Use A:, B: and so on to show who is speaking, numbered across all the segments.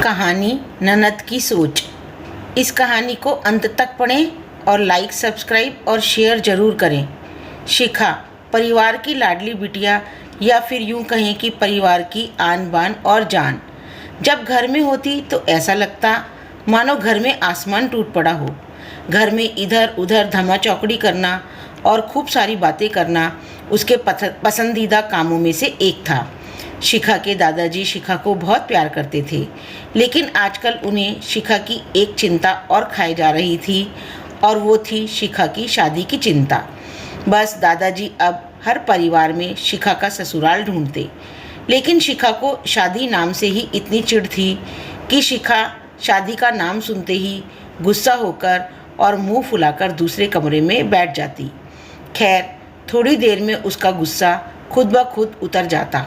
A: कहानी ननद की सोच। इस कहानी को अंत तक पढ़ें और लाइक, सब्सक्राइब और शेयर ज़रूर करें। शिखा परिवार की लाडली बिटिया या फिर यूं कहें कि परिवार की आन बान और जान। जब घर में होती तो ऐसा लगता मानो घर में आसमान टूट पड़ा हो। घर में इधर उधर धमा चौकड़ी करना और खूब सारी बातें करना उसके पसंदीदा कामों में से एक था। शिखा के दादाजी शिखा को बहुत प्यार करते थे, लेकिन आजकल उन्हें शिखा की एक चिंता और खाई जा रही थी और वो थी शिखा की शादी की चिंता। बस दादाजी अब हर परिवार में शिखा का ससुराल ढूंढते, लेकिन शिखा को शादी नाम से ही इतनी चिढ़ थी कि शिखा शादी का नाम सुनते ही गुस्सा होकर और मुंह फुलाकर दूसरे कमरे में बैठ जाती। खैर, थोड़ी देर में उसका गुस्सा खुद ब खुद उतर जाता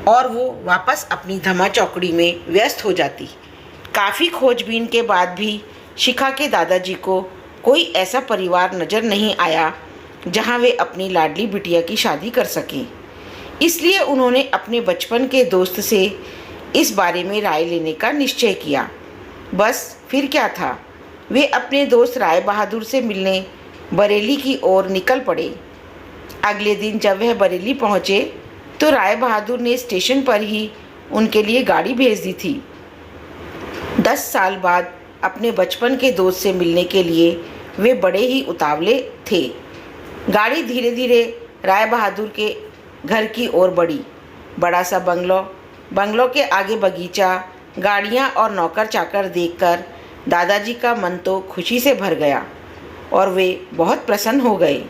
A: और वो वापस अपनी धमा चौकड़ी में व्यस्त हो जाती। काफ़ी खोजबीन के बाद भी शिखा के दादाजी को कोई ऐसा परिवार नज़र नहीं आया जहां वे अपनी लाडली बिटिया की शादी कर सकें। इसलिए उन्होंने अपने बचपन के दोस्त से इस बारे में राय लेने का निश्चय किया। बस फिर क्या था, वे अपने दोस्त राय बहादुर से मिलने बरेली की ओर निकल पड़े। अगले दिन जब वह बरेली पहुँचे तो राय बहादुर ने स्टेशन पर ही उनके लिए गाड़ी भेज दी थी। 10 साल बाद अपने बचपन के दोस्त से मिलने के लिए वे बड़े ही उतावले थे। गाड़ी धीरे धीरे राय बहादुर के घर की ओर बढ़ी। बड़ा सा बंगलो के आगे बगीचा, गाड़ियाँ और नौकर चाकर देखकर दादाजी का मन तो खुशी से भर गया और वे बहुत प्रसन्न हो गए।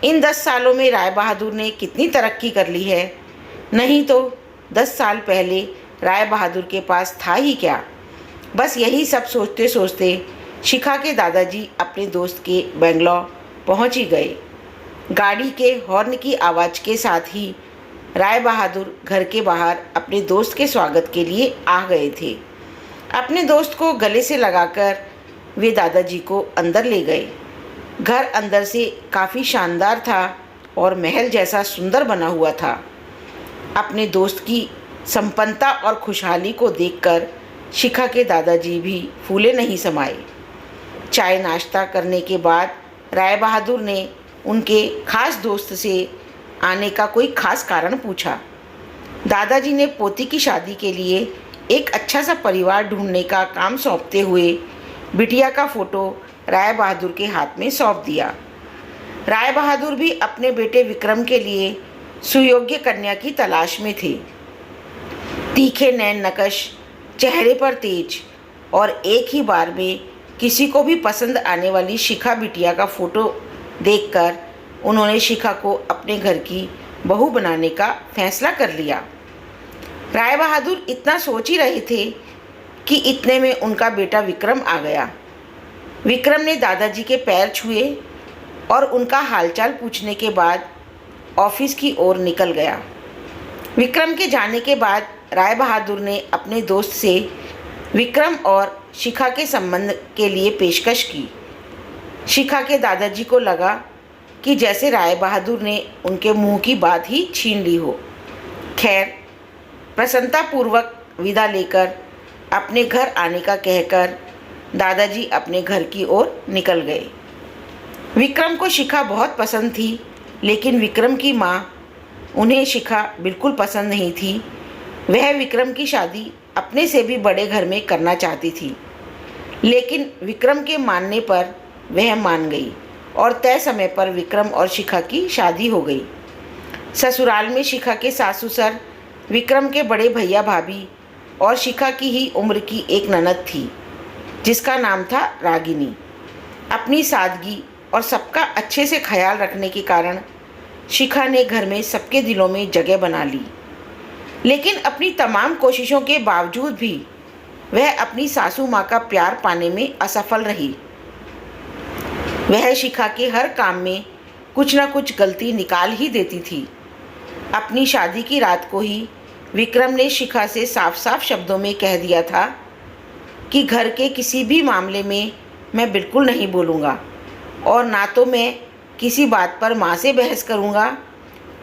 A: इन 10 सालों में राय बहादुर ने कितनी तरक्की कर ली है। नहीं तो 10 साल पहले राय बहादुर के पास था ही क्या। बस यही सब सोचते सोचते शिखा के दादाजी अपने दोस्त के बंगलो पहुंच ही गए। गाड़ी के हॉर्न की आवाज़ के साथ ही राय बहादुर घर के बाहर अपने दोस्त के स्वागत के लिए आ गए थे। अपने दोस्त को गले से लगाकर वे दादाजी को अंदर ले गए। घर अंदर से काफ़ी शानदार था और महल जैसा सुंदर बना हुआ था। अपने दोस्त की संपन्नता और खुशहाली को देखकर शिखा के दादाजी भी फूले नहीं समाए। चाय नाश्ता करने के बाद राय बहादुर ने उनके खास दोस्त से आने का कोई खास कारण पूछा। दादाजी ने पोती की शादी के लिए एक अच्छा सा परिवार ढूंढने का काम सौंपते हुए बिटिया का फ़ोटो राय बहादुर के हाथ में सौंप दिया। राय बहादुर भी अपने बेटे विक्रम के लिए सुयोग्य कन्या की तलाश में थे। तीखे नैन नकश, चेहरे पर तेज और एक ही बार में किसी को भी पसंद आने वाली शिखा बिटिया का फ़ोटो देखकर उन्होंने शिखा को अपने घर की बहू बनाने का फैसला कर लिया। राय बहादुर इतना सोच ही रहे थे कि इतने में उनका बेटा विक्रम आ गया। विक्रम ने दादाजी के पैर छुए और उनका हालचाल पूछने के बाद ऑफिस की ओर निकल गया। विक्रम के जाने के बाद राय बहादुर ने अपने दोस्त से विक्रम और शिखा के संबंध के लिए पेशकश की। शिखा के दादाजी को लगा कि जैसे राय बहादुर ने उनके मुंह की बात ही छीन ली हो। खैर, प्रसन्नतापूर्वक विदा लेकर अपने घर आने का कहकर दादाजी अपने घर की ओर निकल गए। विक्रम को शिखा बहुत पसंद थी, लेकिन विक्रम की माँ उन्हें शिखा बिल्कुल पसंद नहीं थी। वह विक्रम की शादी अपने से भी बड़े घर में करना चाहती थी, लेकिन विक्रम के मानने पर वह मान गई और तय समय पर विक्रम और शिखा की शादी हो गई। ससुराल में शिखा के सास-ससुर, विक्रम के बड़े भैया भाभी और शिखा की ही उम्र की एक ननद थी जिसका नाम था रागिनी। अपनी सादगी और सबका अच्छे से ख्याल रखने के कारण शिखा ने घर में सबके दिलों में जगह बना ली। लेकिन अपनी तमाम कोशिशों के बावजूद भी वह अपनी सासू माँ का प्यार पाने में असफल रही। वह शिखा के हर काम में कुछ न कुछ गलती निकाल ही देती थी। अपनी शादी की रात को ही विक्रम ने शिखा से साफ साफ शब्दों में कह दिया था कि घर के किसी भी मामले में मैं बिल्कुल नहीं बोलूँगा और ना तो मैं किसी बात पर माँ से बहस करूँगा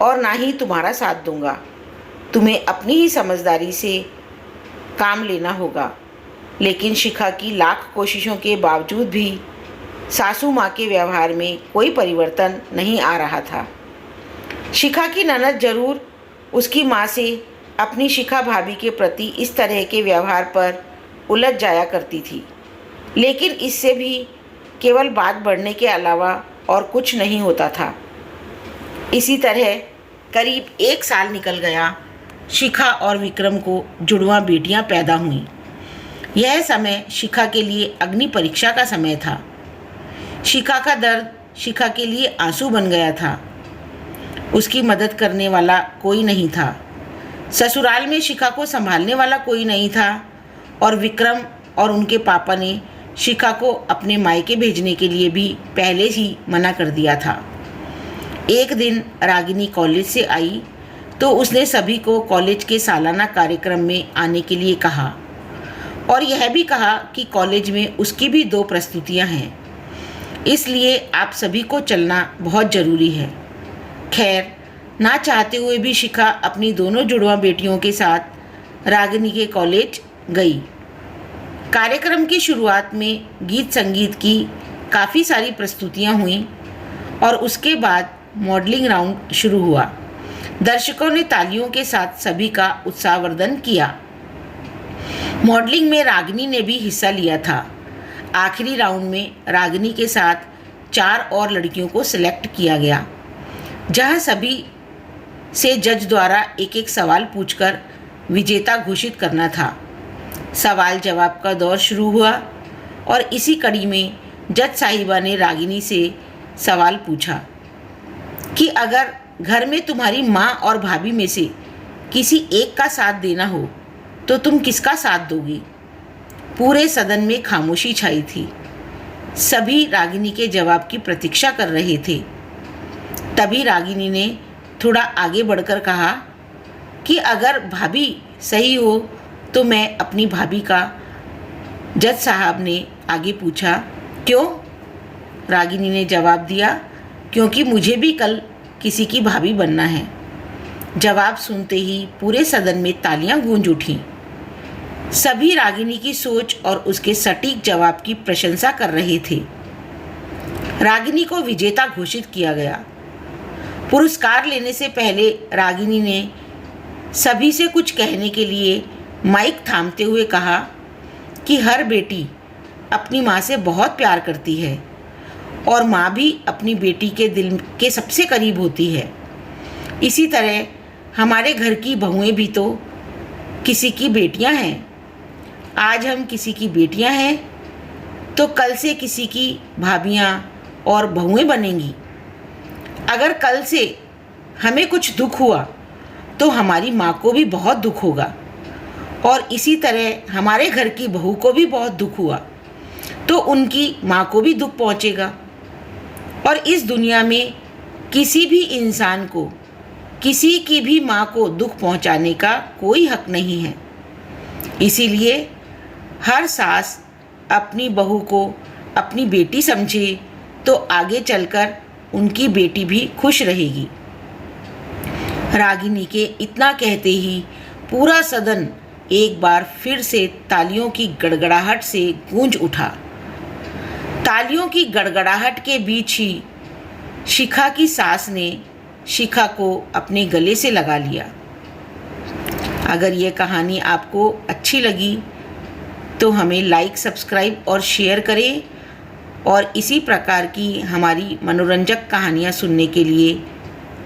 A: और ना ही तुम्हारा साथ दूँगा। तुम्हें अपनी ही समझदारी से काम लेना होगा। लेकिन शिखा की लाख कोशिशों के बावजूद भी सासू माँ के व्यवहार में कोई परिवर्तन नहीं आ रहा था। शिखा की ननद जरूर उसकी माँ से अपनी शिखा भाभी के प्रति इस तरह के व्यवहार पर उलझ जाया करती थी, लेकिन इससे भी केवल बात बढ़ने के अलावा और कुछ नहीं होता था। इसी तरह करीब 1 साल निकल गया। शिखा और विक्रम को जुड़वां बेटियां पैदा हुईं। यह समय शिखा के लिए अग्नि परीक्षा का समय था। शिखा का दर्द शिखा के लिए आंसू बन गया था। उसकी मदद करने वाला कोई नहीं था। ससुराल में शिखा को संभालने वाला कोई नहीं था और विक्रम और उनके पापा ने शिखा को अपने मायके भेजने के लिए भी पहले ही मना कर दिया था। एक दिन रागिनी कॉलेज से आई तो उसने सभी को कॉलेज के सालाना कार्यक्रम में आने के लिए कहा और यह भी कहा कि कॉलेज में उसकी भी 2 प्रस्तुतियां हैं, इसलिए आप सभी को चलना बहुत ज़रूरी है। खैर, ना चाहते हुए भी शिखा अपनी दोनों जुड़वां बेटियों के साथ रागिनी के कॉलेज गई। कार्यक्रम की शुरुआत में गीत संगीत की काफ़ी सारी प्रस्तुतियां हुईं और उसके बाद मॉडलिंग राउंड शुरू हुआ। दर्शकों ने तालियों के साथ सभी का उत्साहवर्धन किया। मॉडलिंग में रागिनी ने भी हिस्सा लिया था। आखिरी राउंड में रागिनी के साथ 4 और लड़कियों को सिलेक्ट किया गया, जहां सभी से जज द्वारा एक एक सवाल पूछकर विजेता घोषित करना था। सवाल जवाब का दौर शुरू हुआ और इसी कड़ी में जज साहिबा ने रागिनी से सवाल पूछा कि अगर घर में तुम्हारी माँ और भाभी में से किसी एक का साथ देना हो तो तुम किसका साथ दोगी। पूरे सदन में खामोशी छाई थी। सभी रागिनी के जवाब की प्रतीक्षा कर रहे थे। तभी रागिनी ने थोड़ा आगे बढ़कर कहा कि अगर भाभी सही हो तो मैं अपनी भाभी का। जज साहब ने आगे पूछा, क्यों? रागिनी ने जवाब दिया, क्योंकि मुझे भी कल किसी की भाभी बनना है। जवाब सुनते ही पूरे सदन में तालियां गूंज उठीं। सभी रागिनी की सोच और उसके सटीक जवाब की प्रशंसा कर रहे थे। रागिनी को विजेता घोषित किया गया। पुरस्कार लेने से पहले रागिनी ने सभी से कुछ कहने के लिए माइक थामते हुए कहा कि हर बेटी अपनी माँ से बहुत प्यार करती है और माँ भी अपनी बेटी के दिल के सबसे करीब होती है। इसी तरह हमारे घर की बहुएं भी तो किसी की बेटियां हैं। आज हम किसी की बेटियां हैं तो कल से किसी की भाभियां और बहुएं बनेंगी। अगर कल से हमें कुछ दुख हुआ तो हमारी माँ को भी बहुत दुख होगा और इसी तरह हमारे घर की बहू को भी बहुत दुख हुआ तो उनकी माँ को भी दुख पहुँचेगा। और इस दुनिया में किसी भी इंसान को किसी की भी माँ को दुख पहुँचाने का कोई हक नहीं है। इसीलिए हर सास अपनी बहू को अपनी बेटी समझे तो आगे चलकर उनकी बेटी भी खुश रहेगी। रागिनी के इतना कहते ही पूरा सदन एक बार फिर से तालियों की गड़गड़ाहट से गूंज उठा। तालियों की गड़गड़ाहट के बीच ही शिखा की सास ने शिखा को अपने गले से लगा लिया। अगर ये कहानी आपको अच्छी लगी तो हमें लाइक, सब्सक्राइब और शेयर करें और इसी प्रकार की हमारी मनोरंजक कहानियाँ सुनने के लिए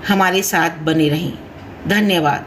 A: हमारे साथ बने रहें। धन्यवाद।